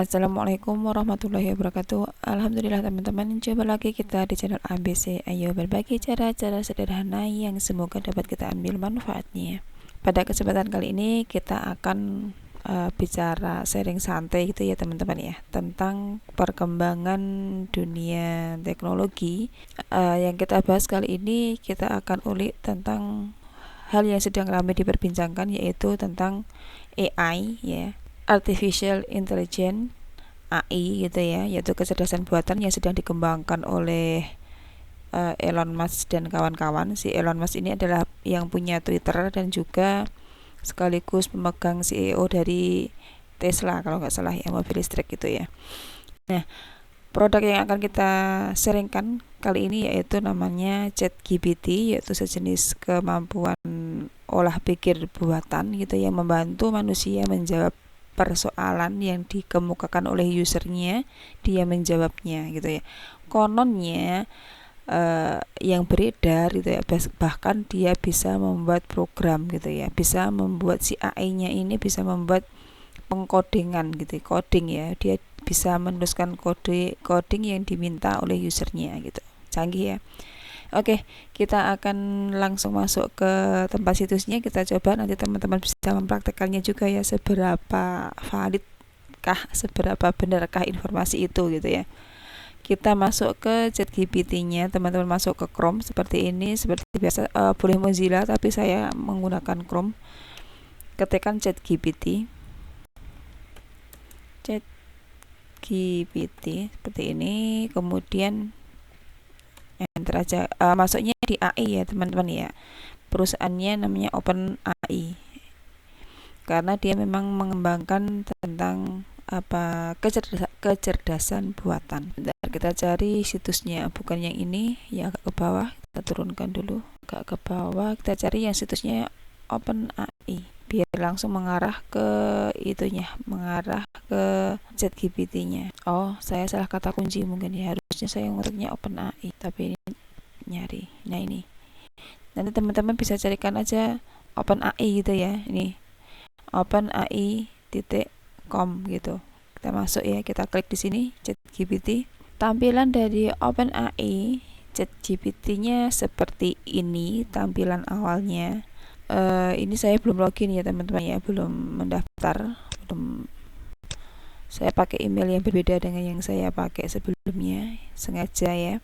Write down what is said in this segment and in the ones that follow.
Assalamualaikum warahmatullahi wabarakatuh. Alhamdulillah teman-teman, jumpa lagi kita di channel ABC. Ayo berbagi cara-cara sederhana yang semoga dapat kita ambil manfaatnya. Pada kesempatan kali ini kita akan bicara sharing santai gitu ya teman-teman ya, tentang perkembangan dunia teknologi. Yang kita bahas kali ini kita akan ulik tentang hal yang sedang ramai diperbincangkan, yaitu tentang AI ya, Artificial Intelligence, AI gitu ya, yaitu kecerdasan buatan yang sedang dikembangkan oleh Elon Musk dan kawan-kawan. Si Elon Musk ini adalah yang punya Twitter dan juga sekaligus pemegang CEO dari Tesla kalau nggak salah ya, mobil listrik gitu ya. Nah, produk yang akan kita sharingkan kali ini yaitu namanya ChatGPT, yaitu sejenis kemampuan olah pikir buatan gitu yang membantu manusia menjawab persoalan yang dikemukakan oleh usernya, dia menjawabnya gitu ya. Kononnya yang beredar gitu ya, bahkan dia bisa membuat program gitu ya, bisa membuat si AI-nya ini bisa membuat pengkodingan gitu, coding ya, dia bisa menuliskan coding yang diminta oleh usernya gitu, canggih ya. Oke, kita akan langsung masuk ke tempat situsnya. Kita coba nanti teman-teman bisa mempraktekannya juga ya, seberapa validkah, seberapa benarkah informasi itu gitu ya. Kita masuk ke ChatGPT-nya, teman-teman masuk ke Chrome seperti ini, seperti biasa. Boleh Mozilla tapi saya menggunakan Chrome. Ketikkan ChatGPT seperti ini, kemudian enter aja. Masuknya di AI ya teman-teman ya, perusahaannya namanya OpenAI karena dia memang mengembangkan tentang kecerdasan buatan. Bentar, kita cari situsnya, bukan yang ini ya, agak ke bawah, kita turunkan dulu agak ke bawah, kita cari yang situsnya OpenAI biar langsung mengarah ke itunya, mengarah ke ChatGPT-nya. Oh, saya salah kata kunci mungkin ya, harusnya saya ngetiknya OpenAI tapi ini nyari. Nah ini, nanti teman-teman bisa carikan aja OpenAI gitu ya, ini openai.com gitu. Kita masuk ya, kita klik di sini ChatGPT. Tampilan dari OpenAI ChatGPT-nya seperti ini tampilan awalnya. Ini saya belum login ya teman-teman ya, belum mendaftar, saya pakai email yang berbeda dengan yang saya pakai sebelumnya, sengaja ya.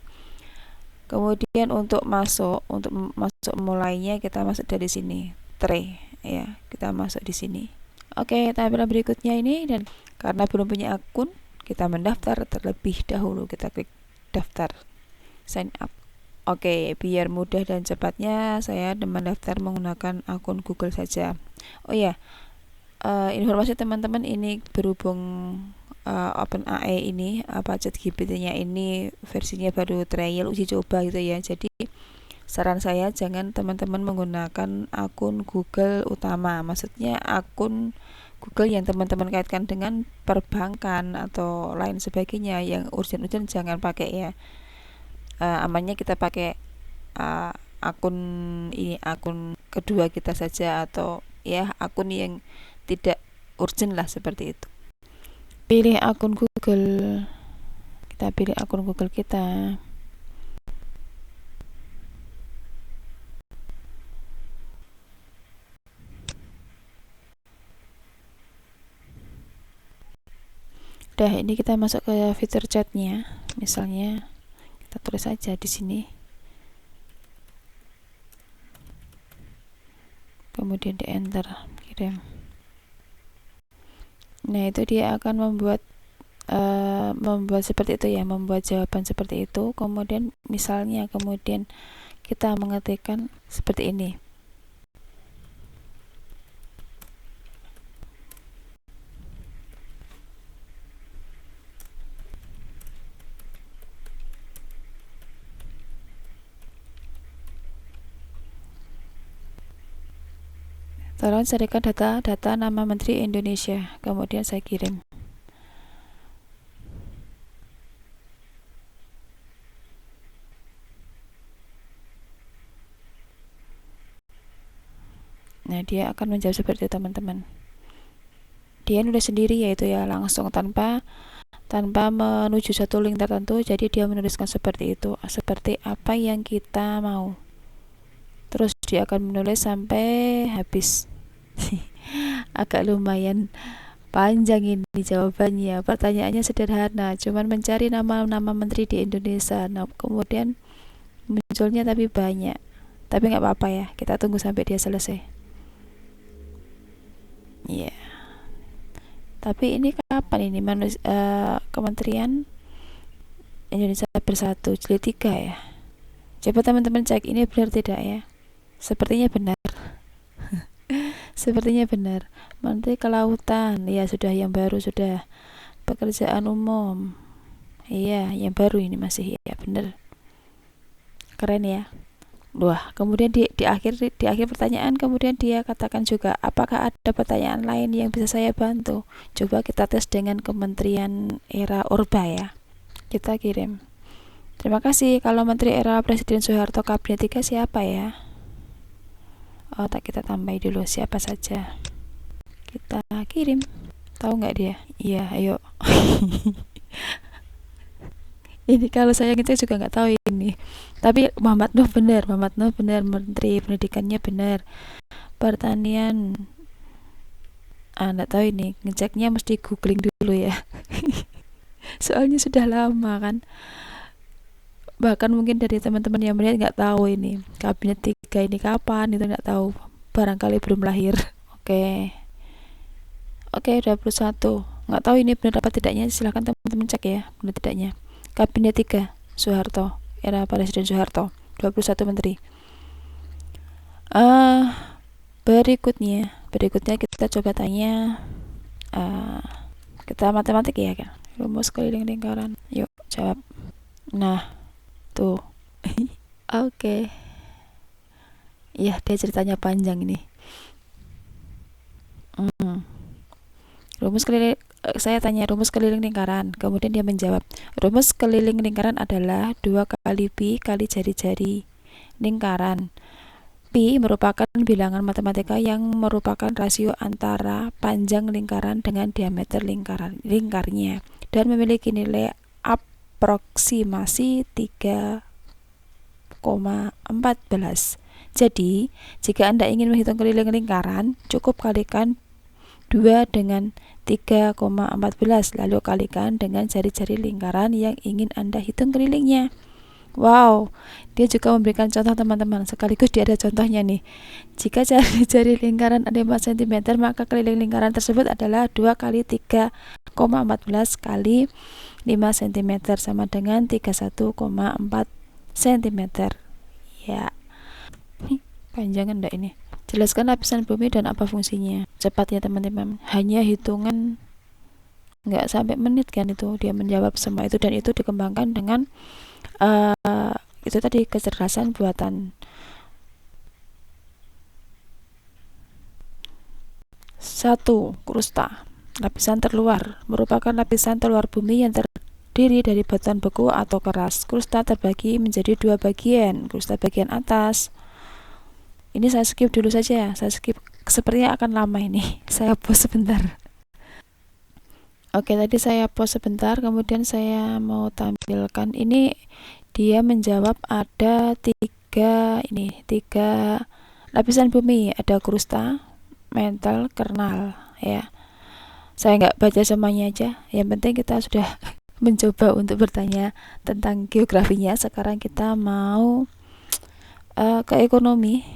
Kemudian untuk masuk mulainya kita masuk dari sini, tray ya, kita masuk di sini. Oke, tampilan berikutnya ini, dan karena belum punya akun, kita mendaftar terlebih dahulu. Kita klik daftar, sign up. Oke, biar mudah dan cepatnya saya mendaftar menggunakan akun Google saja. Oh ya, informasi teman-teman ini berhubung OpenAI ini ChatGPT-nya ini versinya baru trial, uji coba gitu ya. Jadi saran saya jangan teman-teman menggunakan akun Google utama, maksudnya akun Google yang teman-teman kaitkan dengan perbankan atau lain sebagainya yang urgent-urgent, jangan pakai ya. Amannya kita pakai akun ini, akun kedua kita saja, atau ya akun yang tidak urgent lah, seperti itu. Pilih akun Google, kita pilih akun Google kita. Udah, ini kita masuk ke fitur chatnya, misalnya kita tulis saja di sini, kemudian di enter, kirim. Nah itu dia akan membuat seperti itu ya, membuat jawaban seperti itu. Kemudian misalnya kemudian kita mengetikkan seperti ini, tolong carikan data nama Menteri Indonesia, kemudian saya kirim. Nah dia akan menjawab seperti itu teman-teman. dia nulis sendiri, yaitu ya langsung tanpa menuju satu link tertentu. Jadi dia menuliskan seperti itu, seperti apa yang kita mau, terus dia akan menulis sampai habis. Agak lumayan panjang ini jawabannya. Pertanyaannya sederhana, cuman mencari nama-nama menteri di Indonesia. Nah, kemudian munculnya tapi banyak. Tapi nggak apa-apa ya, kita tunggu sampai dia selesai. Iya. Yeah. Tapi ini kapan ini Kementerian Indonesia Bersatu jilid 3 ya. Coba teman-teman cek ini benar tidak ya. Sepertinya benar. Sepertinya benar. Menteri Kelautan, ya sudah, yang baru sudah. Pekerjaan umum, iya yang baru ini masih, ya benar. Keren ya. Wah, kemudian di akhir pertanyaan kemudian dia katakan juga, apakah ada pertanyaan lain yang bisa saya bantu? Coba kita tes dengan Kementerian era Orba ya. Kita kirim. Terima kasih. Kalau Menteri era Presiden Soeharto Kabinet 3 siapa ya? Oh, kita tambahin dulu siapa saja. Kita kirim. Tahu nggak dia? Iya, ayo. Ini kalau saya ngetik juga nggak tahu ini. Tapi Muhammad Nuh benar, Menteri Pendidikannya benar. Pertanian, nggak tahu ini, ngeceknya mesti googling dulu ya. Soalnya sudah lama kan. Bahkan mungkin dari teman-teman yang melihat nggak tahu ini Kabinet 3 ini kapan, itu nggak tahu, barangkali belum lahir. Oke, 21. Nggak tahu ini benar apa tidaknya, silahkan teman-teman cek ya benar tidaknya. Kabinet 3 Soeharto, era Presiden Soeharto, 21 menteri. Berikutnya kita coba tanya, kita matematik ya kan, rumus keliling lingkaran. Yuk jawab. Nah tuh. Oke. Iya, dia ceritanya panjang ini. Saya tanya rumus keliling lingkaran, kemudian dia menjawab, rumus keliling lingkaran adalah 2 kali pi kali jari-jari lingkaran. Pi merupakan bilangan matematika yang merupakan rasio antara panjang lingkaran dengan diameter lingkarnya dan memiliki nilai aproksimasi 3,14. Jadi, jika Anda ingin menghitung keliling lingkaran, cukup kalikan 2 dengan 3,14, lalu kalikan dengan jari-jari lingkaran yang ingin Anda hitung kelilingnya. Wow, dia juga memberikan contoh teman-teman, sekaligus dia ada contohnya nih. Jika jari-jari lingkaran ada 5 cm, maka keliling lingkaran tersebut adalah 2 kali 3,14 kali 5 cm, sama dengan 31,4 cm. Ya, panjang enggak ini? Jelaskan lapisan bumi dan apa fungsinya. Cepat ya teman-teman, hanya hitungan nggak sampai menit kan itu dia menjawab semua itu, dan itu dikembangkan dengan itu tadi, kecerdasan buatan. 1. Krusta. Lapisan terluar merupakan lapisan terluar bumi yang terdiri dari batuan beku atau keras. Krusta terbagi menjadi 2 bagian. Krusta bagian atas, ini saya skip dulu saja, sepertinya akan lama ini. Saya pause sebentar. Oke, tadi saya pause sebentar, kemudian saya mau tampilkan ini. Dia menjawab ada 3 lapisan bumi, ada krusta, mantle, kernal ya. Saya nggak baca semuanya aja, yang penting kita sudah mencoba untuk bertanya tentang geografinya. Sekarang kita mau ke ekonomi.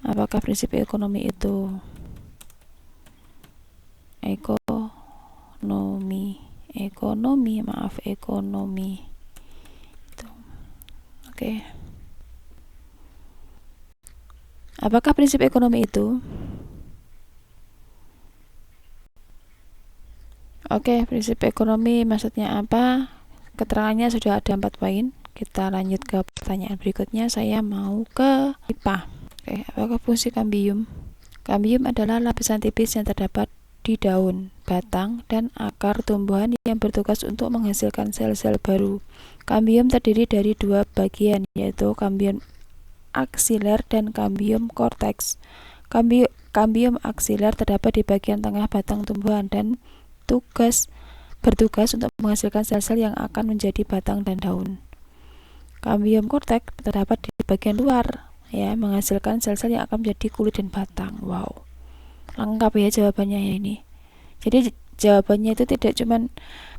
Apakah prinsip ekonomi itu ekonomi itu. Oke. Apakah prinsip ekonomi itu? Oke, prinsip ekonomi maksudnya apa? Keterangannya sudah ada 4 poin. Kita lanjut ke pertanyaan berikutnya. Saya mau ke IPA. Oke, apakah fungsi kambium? Kambium adalah lapisan tipis yang terdapat di daun, batang, dan akar tumbuhan yang bertugas untuk menghasilkan sel-sel baru. Kambium terdiri dari 2 bagian, yaitu kambium aksiler dan kambium korteks. Kambium aksiler terdapat di bagian tengah batang tumbuhan dan bertugas untuk menghasilkan sel-sel yang akan menjadi batang dan daun. Kambium korteks terdapat di bagian luar, ya, menghasilkan sel-sel yang akan menjadi kulit dan batang. Wow, lengkap ya jawabannya ya ini. Jadi jawabannya itu tidak cuma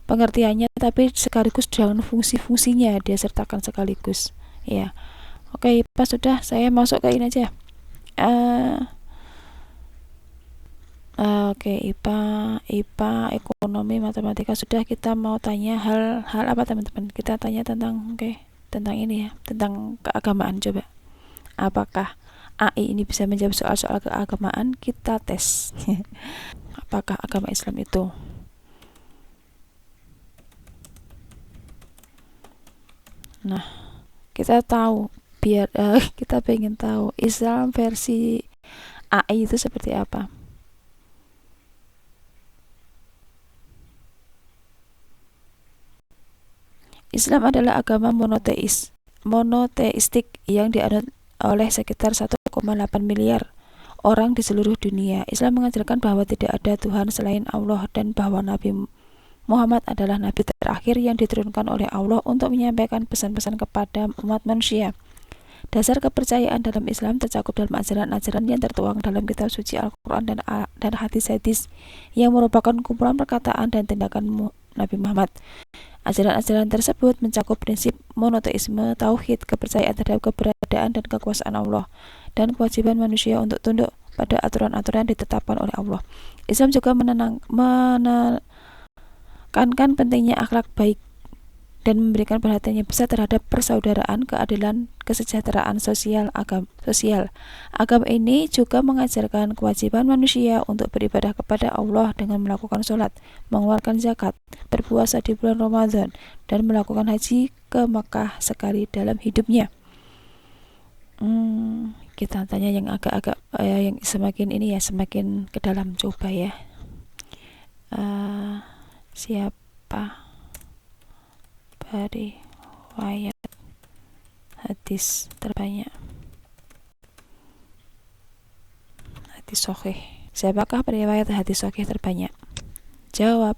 pengertiannya, tapi sekaligus dengan fungsi-fungsinya dia sertakan sekaligus. Ya, oke, pas sudah saya masuk ke ini aja. Oke, IPA, ekonomi, matematika sudah. Kita mau tanya hal apa teman-teman? Kita tanya tentang tentang ini ya, tentang keagamaan. Coba, apakah AI ini bisa menjawab soal-soal keagamaan? Kita tes. Apakah agama Islam itu? Nah, kita tahu, biar kita pengen tahu Islam versi AI itu seperti apa. Islam adalah agama monoteistik yang dianut oleh sekitar 1,8 miliar orang di seluruh dunia. Islam mengajarkan bahwa tidak ada Tuhan selain Allah dan bahwa Nabi Muhammad adalah nabi terakhir yang diturunkan oleh Allah untuk menyampaikan pesan-pesan kepada umat manusia. Dasar kepercayaan dalam Islam tercakup dalam ajaran-ajaran yang tertuang dalam kitab suci Al-Quran dan hadis-hadis yang merupakan kumpulan perkataan dan tindakan Nabi Muhammad. Ajaran-ajaran tersebut mencakup prinsip monoteisme, tauhid, kepercayaan terhadap keberadaan dan kekuasaan Allah, dan kewajiban manusia untuk tunduk pada aturan-aturan yang ditetapkan oleh Allah. Islam juga menekankan pentingnya akhlak baik dan memberikan perhatian yang besar terhadap persaudaraan, keadilan, kesejahteraan sosial. Agama ini juga mengajarkan kewajiban manusia untuk beribadah kepada Allah dengan melakukan sholat, mengeluarkan zakat, berpuasa di bulan Ramadan, dan melakukan haji ke Makkah sekali dalam hidupnya. Kita tanya yang agak-agak yang semakin ini ya, semakin ke dalam. Coba ya, siapa riwayat hadis terbanyak? Hadis sahih. Siapakah periwayat hadis sahih terbanyak? Jawab.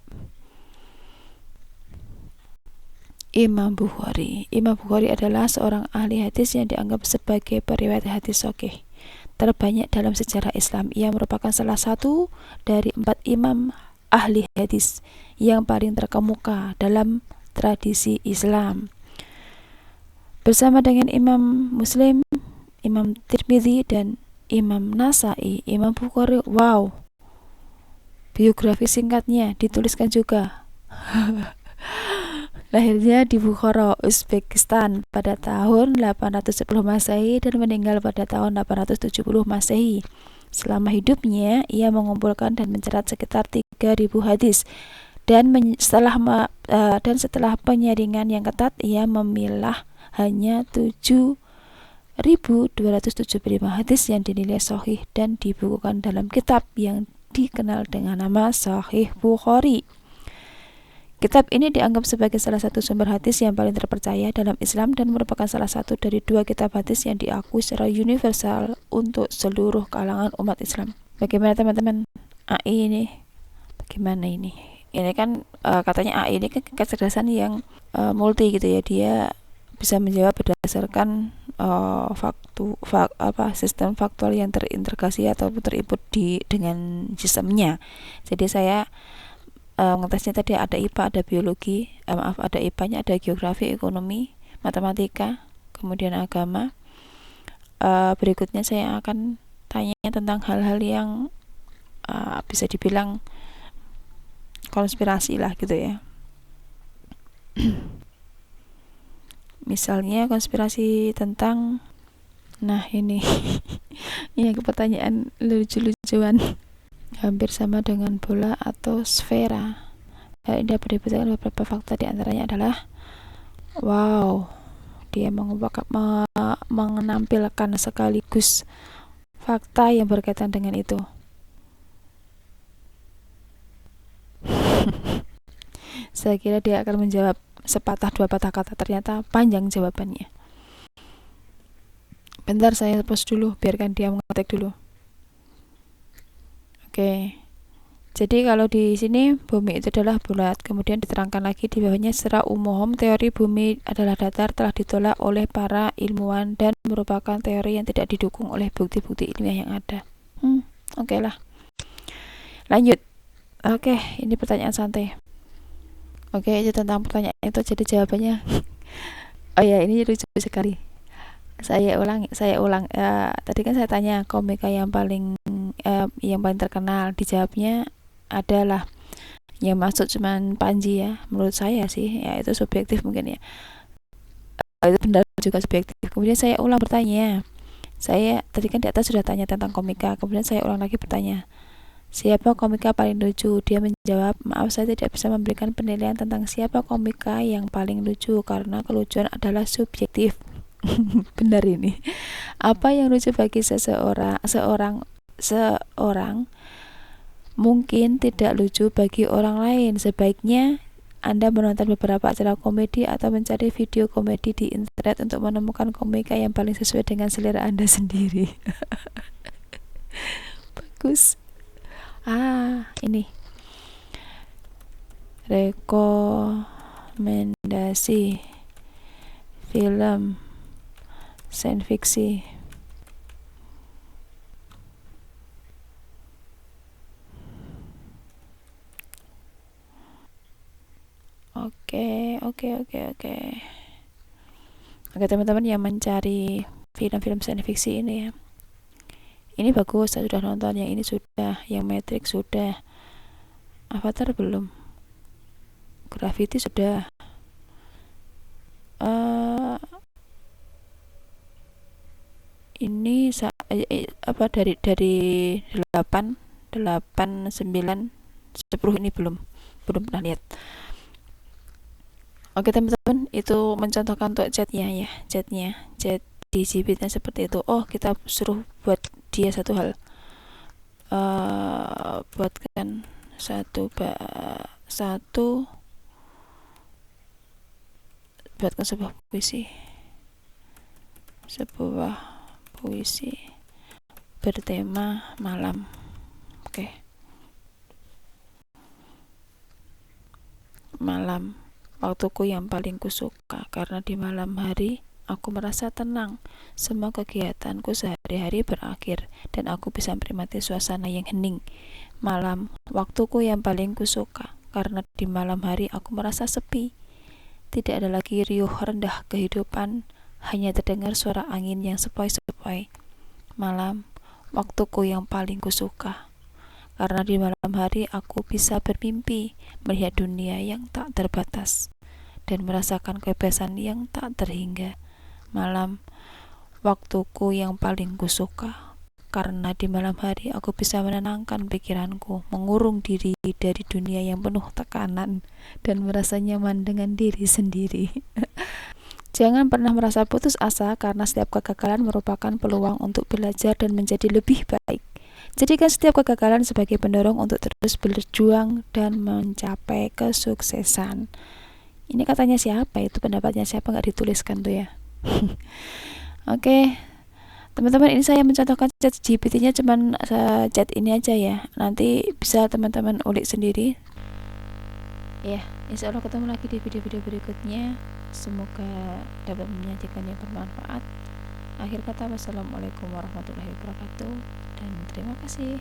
Imam Bukhari. Imam Bukhari adalah seorang ahli hadis yang dianggap sebagai periwayat hadis sahih terbanyak dalam sejarah Islam. Ia merupakan salah satu dari 4 imam ahli hadis yang paling terkemuka dalam tradisi Islam. Bersama dengan Imam Muslim, Imam Tirmidzi, dan Imam Nasai, Imam Bukhari, wow, biografi singkatnya dituliskan juga. Lahirnya di Bukhara, Uzbekistan pada tahun 810 Masehi dan meninggal pada tahun 870 Masehi. Selama hidupnya, ia mengumpulkan dan mencerat sekitar 3.000 hadis. Dan setelah penyaringan yang ketat, ia memilah hanya 7.275 hadis yang dinilai sahih dan dibukukan dalam kitab yang dikenal dengan nama Sahih Bukhari. Kitab ini dianggap sebagai salah satu sumber hadis yang paling terpercaya dalam Islam dan merupakan salah satu dari 2 kitab hadis yang diakui secara universal untuk seluruh kalangan umat Islam. Bagaimana teman-teman? AI ini bagaimana ini? Ini kan katanya AI ini kan kecerdasan yang multi gitu ya. Dia bisa menjawab berdasarkan sistem faktual yang terintegrasi atau terinput dengan sistemnya. Jadi saya ngetesnya tadi ada IPA, ada biologi, ada IPA-nya, ada geografi, ekonomi, matematika, kemudian agama. Berikutnya saya akan tanya tentang hal-hal yang bisa dibilang konspirasi lah gitu ya. Misalnya konspirasi tentang, nah ini ini pertanyaan lucu-lucuan. Hampir sama dengan bola atau sfera. Hal ini dapat dibuktikan beberapa fakta, diantaranya adalah wow, dia menampilkan sekaligus fakta yang berkaitan dengan itu. Saya kira dia akan menjawab sepatah 2 patah kata, ternyata panjang jawabannya. Bentar, saya pause dulu, biarkan dia mengetik dulu. Oke. Jadi kalau di sini bumi itu adalah bulat, kemudian diterangkan lagi di bawahnya secara umum teori bumi adalah datar telah ditolak oleh para ilmuwan dan merupakan teori yang tidak didukung oleh bukti-bukti ilmiah yang ada. Oke lah. Lanjut. Oke, ini pertanyaan santai. Oke, itu tentang pertanyaan itu jadi jawabannya. Oh ya, ini lucu sekali. Saya ulang. Tadi kan saya tanya komika yang paling terkenal, dijawabnya adalah yang masuk cuman Panji ya. Menurut saya sih ya itu subjektif mungkin ya. Itu benar juga subjektif. Kemudian saya ulang bertanya. Saya tadi kan di atas sudah tanya tentang komika, kemudian saya ulang lagi bertanya, siapa komika paling lucu? Dia menjawab, maaf saya tidak bisa memberikan penilaian tentang siapa komika yang paling lucu karena kelucuan adalah subjektif. Benar ini. Apa yang lucu bagi seorang mungkin tidak lucu bagi orang lain. Sebaiknya Anda menonton beberapa acara komedi atau mencari video komedi di internet untuk menemukan komika yang paling sesuai dengan selera Anda sendiri. Bagus. Ini rekomendasi film science fiction. Oke, teman-teman yang mencari film-film science fiction ini ya. Ini bagus, saya sudah nonton, yang ini sudah, yang Matrix sudah, Avatar belum, Gravity sudah. Ini dari 8, 9, 10 ini belum pernah lihat. Oke teman-teman, itu mencontohkan untuk chatnya ya, chat di Gpitnya seperti itu. Kita suruh buat dia satu hal, buatkan buatkan sebuah puisi bertema malam. Malam, waktuku yang paling kusuka karena di malam hari aku merasa tenang. Semua kegiatanku sehari-hari berakhir dan aku bisa menikmati suasana yang hening. Malam, waktuku yang paling kusuka karena di malam hari aku merasa sepi. Tidak ada lagi riuh rendah kehidupan, hanya terdengar suara angin yang sepoi-sepoi. Malam, waktuku yang paling kusuka karena di malam hari aku bisa bermimpi, melihat dunia yang tak terbatas dan merasakan kebebasan yang tak terhingga. Malam, waktuku yang paling kusuka karena di malam hari aku bisa menenangkan pikiranku, mengurung diri dari dunia yang penuh tekanan dan merasa nyaman dengan diri sendiri. Jangan pernah merasa putus asa karena setiap kegagalan merupakan peluang untuk belajar dan menjadi lebih baik. Jadikan setiap kegagalan sebagai pendorong untuk terus berjuang dan mencapai kesuksesan. Ini katanya siapa? Itu pendapatnya siapa? Nggak dituliskan tuh ya. Oke, teman-teman, ini saya mencontohkan chat GPT-nya cuman chat ini aja ya. Nanti bisa teman-teman ulik sendiri. Ya, insya Allah ketemu lagi di video-video berikutnya. Semoga dapat menyajikan yang bermanfaat. Akhir kata, wassalamualaikum warahmatullahi wabarakatuh dan terima kasih.